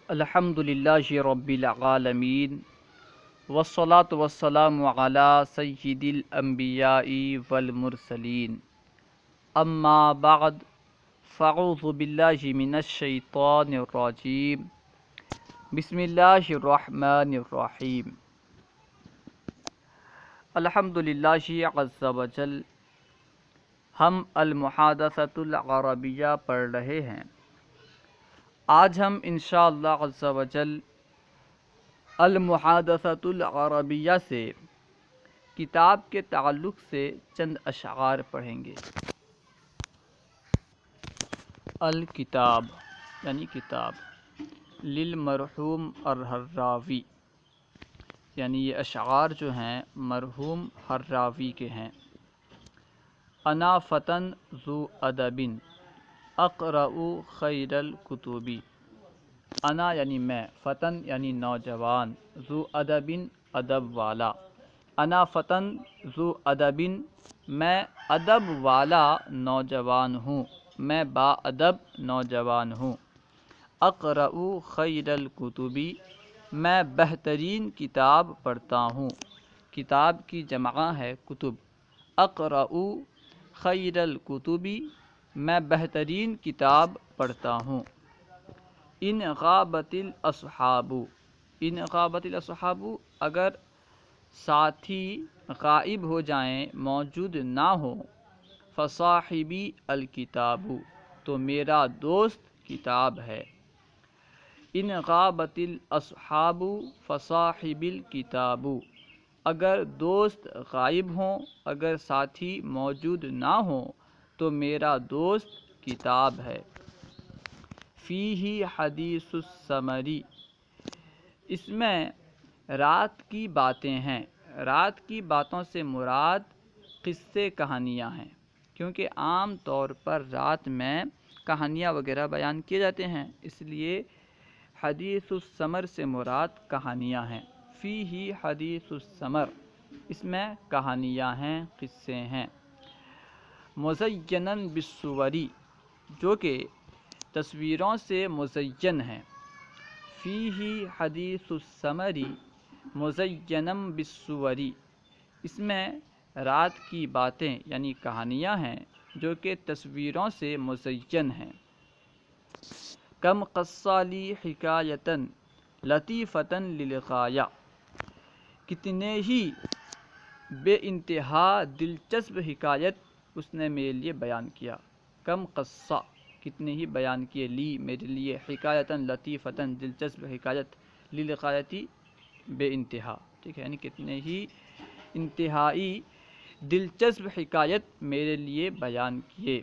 الحمدللہ رب العالمین والصلاة والسلام علی سید الانبیاء والمرسلین اما بعد فاعوذ باللہ من الشیطان الرجیم بسم اللہ الرحمن الرحیم الحمدللہ عز وجل ہم المحادثۃ العربیہ پڑھ رہے ہیں۔ آج ہم انشاءاللہ عز وجل المحادثۃ العربیہ سے کتاب کے تعلق سے چند اشعار پڑھیں گے۔ الکتاب یعنی کتاب، للمرحوم الحراوی یعنی یہ اشعار جو ہیں مرحوم حراوی کے ہیں۔ انا فتن ذو ادب اقرأ خیر الکتبی، انا یعنی میں، فتن یعنی نوجوان، ذو ادب ادب والا، انا فتن ذو ادب میں ادب والا نوجوان ہوں، میں با ادب نوجوان ہوں۔ اقرأ خیر الکتبی میں بہترین کتاب پڑھتا ہوں، کتاب کی جمع ہے کتب۔ اقرأ خیر الکتبی میں بہترین کتاب پڑھتا ہوں۔ ان غابت الاصحاب، ان غابت الاصحاب اگر ساتھی غائب ہو جائیں، موجود نہ ہوں، فصاحبی الکتاب تو میرا دوست کتاب ہے۔ ان غابت الاصحاب فصاحب الکتاب، اگر دوست غائب ہوں، اگر ساتھی موجود نہ ہوں تو میرا دوست کتاب ہے۔ فیہ حدیث السمر، اس میں رات کی باتیں ہیں۔ رات کی باتوں سے مراد قصے کہانیاں ہیں، کیونکہ عام طور پر رات میں کہانیاں وغیرہ بیان کیے جاتے ہیں، اس لیے حدیث السمر سے مراد کہانیاں ہیں۔ فیہ حدیث السمر، اس میں کہانیاں ہیں، قصے ہیں۔ مزینا بالصور، جو کہ تصویروں سے مزین ہیں۔ فیہ حدیث السمر مزینا بالصور، اس میں رات کی باتیں یعنی کہانیاں ہیں جو کہ تصویروں سے مزین ہیں۔ کم قص لی حکایۃ لطیفۃ للغایہ، کتنے ہی بے انتہا دلچسپ حکایت اس نے میرے لیے بیان کیا۔ کم قصہ کتنے ہی بیان کیے، لی میرے لیے، حکایتاً لطیفتاً دلچسپ حکایت، للغایتی بے انتہا، ٹھیک ہے، یعنی کتنے ہی انتہائی دلچسپ حکایت میرے لیے بیان کیے۔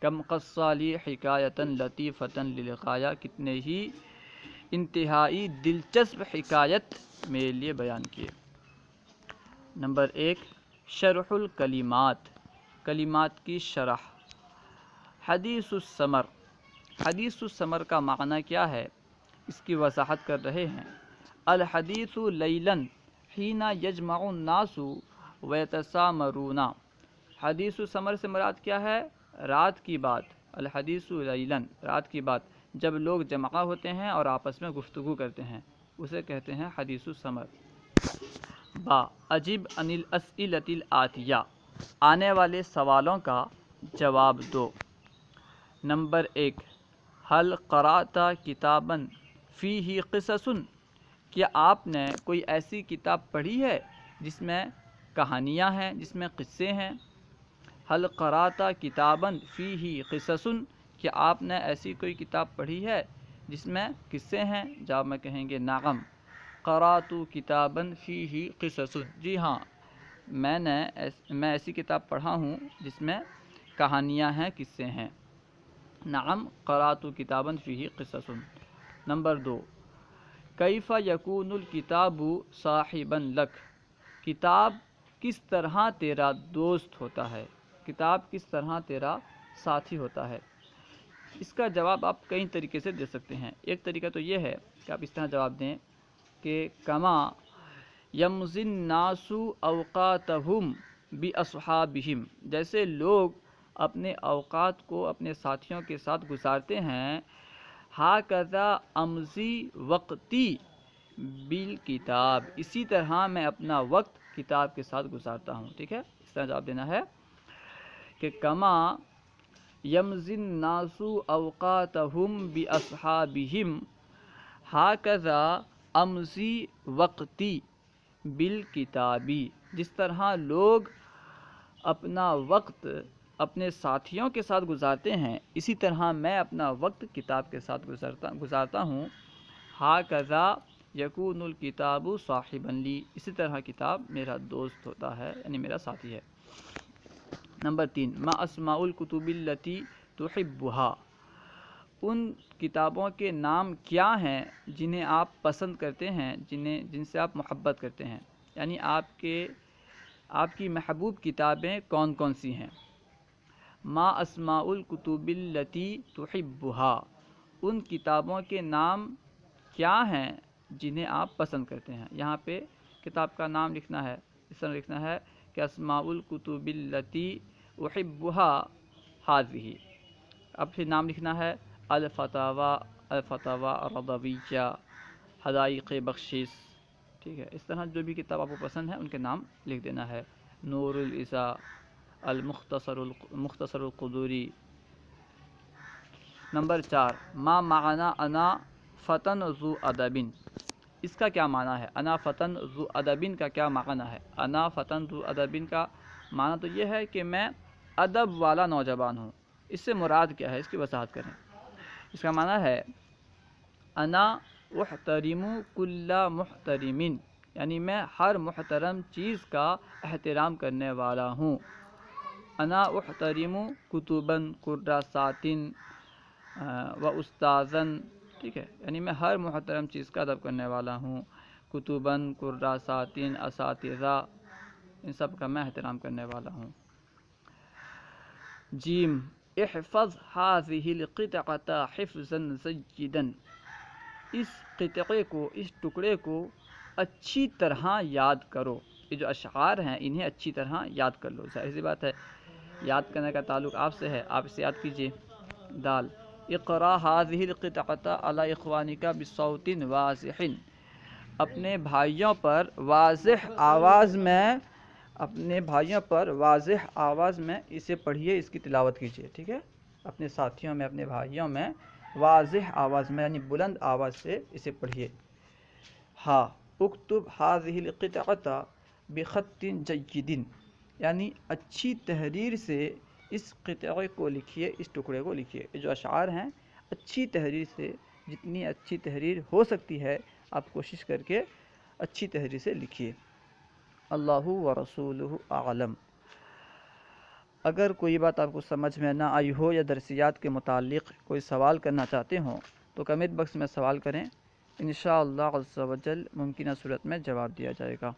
کم قصہ لی حکایتاً لطیفتاً للغایہ، کتنے ہی انتہائی دلچسپ حکایت میرے لیے بیان کیے۔ نمبر 1، شرح الکلمات، کلمات کی شرح۔ حدیث السمر، حدیث السمر کا معنی کیا ہے، اس کی وضاحت کر رہے ہیں۔ الحدیث لیلا حین یجمع الناس ویتسامرون، حدیث السمر سے مراد کیا ہے، رات کی بات۔ الحدیث لیلا، رات کی بات، جب لوگ جمع ہوتے ہیں اور آپس میں گفتگو کرتے ہیں، اسے کہتے ہیں حدیث السمر۔ با اجب عن الاسئلۃ الآتیہ، آنے والے سوالوں کا جواب دو۔ نمبر 1، هل قرأت کتابا فیہ قصص، کیا آپ نے کوئی ایسی کتاب پڑھی ہے جس میں کہانیاں ہیں، جس میں قصے ہیں۔ هل قرأت کتابا فیہ قصص، کیا آپ نے ایسی کوئی کتاب پڑھی ہے جس میں قصے ہیں، جواب میں کہیں گے نعم قرأت کتابا فیہ قصص، جی ہاں میں ایسی کتاب پڑھا ہوں جس میں کہانیاں ہیں، قصے ہیں۔ نعم قرأت کتابا فیہ قصص۔ نمبر 2، کیف یکون الکتاب صاحبا لک، کتاب کس طرح تیرا دوست ہوتا ہے، کتاب کس طرح تیرا ساتھی ہوتا ہے؟ اس کا جواب آپ کئی طریقے سے دے سکتے ہیں۔ ایک طریقہ تو یہ ہے کہ آپ اس طرح جواب دیں کہ کما یمضی الناس اوقاتہم باصحابہم، جیسے لوگ اپنے اوقات کو اپنے ساتھیوں کے ساتھ گزارتے ہیں، ہاکذا امضی وقتی بالکتاب، اسی طرح میں اپنا وقت کتاب کے ساتھ گزارتا ہوں۔ ٹھیک ہے، اس طرح جواب دینا ہے کہ کما یمضی الناس اوقاتہم باصحابہم ہاکذا امضی وقتی بالکتابی، جس طرح لوگ اپنا وقت اپنے ساتھیوں کے ساتھ گزارتے ہیں، اسی طرح میں اپنا وقت کتاب کے ساتھ گزارتا ہوں۔ ہاکذا یکون الکتاب صاحبا لی، اسی طرح کتاب میرا دوست ہوتا ہے، یعنی میرا ساتھی ہے۔ نمبر 3، ما اسماء الکتب التی تحبها، ان کتابوں کے نام کیا ہیں جنہیں آپ پسند کرتے ہیں، جن سے آپ محبت کرتے ہیں، یعنی آپ کی محبوب کتابیں کون کون سی ہیں۔ ما اسماء الکتب التی تحبها، ان کتابوں کے نام کیا ہیں جنہیں آپ پسند کرتے ہیں۔ یہاں پہ کتاب کا نام لکھنا ہے، اس طرح لکھنا ہے کہ اسماء الکتب التی احبها هذه، اب پھر نام لکھنا ہے الفتاوی الرضویہ، حدائق بخشش۔ ٹھیک ہے، اس طرح جو بھی کتاب آپ کو پسند ہے ان کے نام لکھ دینا ہے۔ نور العزا، مختصر القدوری۔ نمبر 4، ما معنی انا فتن ذو ادب، اس کا کیا معنی ہے؟ انا فتن ذو ادب کا کیا معنی ہے؟ انا فتن ذو ادب کا معنی تو یہ ہے کہ میں ادب والا نوجوان ہوں۔ اس سے مراد کیا ہے، اس کی وضاحت کریں۔ اس کا معنی ہے انا احترم کل محترم، یعنی میں ہر محترم چیز کا احترام کرنے والا ہوں۔ انا احترم کتبا کراسات و استاذن، ٹھیک ہے، یعنی میں ہر محترم چیز کا ادب کرنے والا ہوں۔ کتبا کراسات، اساتذہ، ان سب کا میں احترام کرنے والا ہوں۔ جیم، احفظ هذه القطعة حفظا جيدا، اس قطعے کو، اس ٹکڑے کو اچھی طرح یاد کرو۔ یہ جو اشعار ہیں انہیں اچھی طرح یاد کر لو۔ ظاہر سی بات ہے یاد کرنے کا تعلق آپ سے ہے، آپ اسے یاد کیجئے۔ دال، اقرا هذه القطعة على اخوانك بصوت واضح، اپنے بھائیوں پر واضح آواز میں اسے پڑھیے، اس کی تلاوت کیجیے۔ ٹھیک ہے، اپنے ساتھیوں میں، اپنے بھائیوں میں واضح آواز میں، یعنی بلند آواز سے اسے پڑھیے۔ ہاں، اکتب هذه القطعة بخط جيد، یعنی اچھی تحریر سے اس قطعے کو لکھیے، اس ٹکڑے کو لکھیے۔ یہ جو اشعار ہیں اچھی تحریر سے، جتنی اچھی تحریر ہو سکتی ہے آپ کوشش کر کے اچھی تحریر سے لکھیے۔ اللہ ورسولہ اعلم۔ اگر کوئی بات آپ کو سمجھ میں نہ آئی ہو یا درسیات کے متعلق کوئی سوال کرنا چاہتے ہوں تو کمنٹ باکس میں سوال کریں، انشاءاللہ عز و جل ممکنہ صورت میں جواب دیا جائے گا۔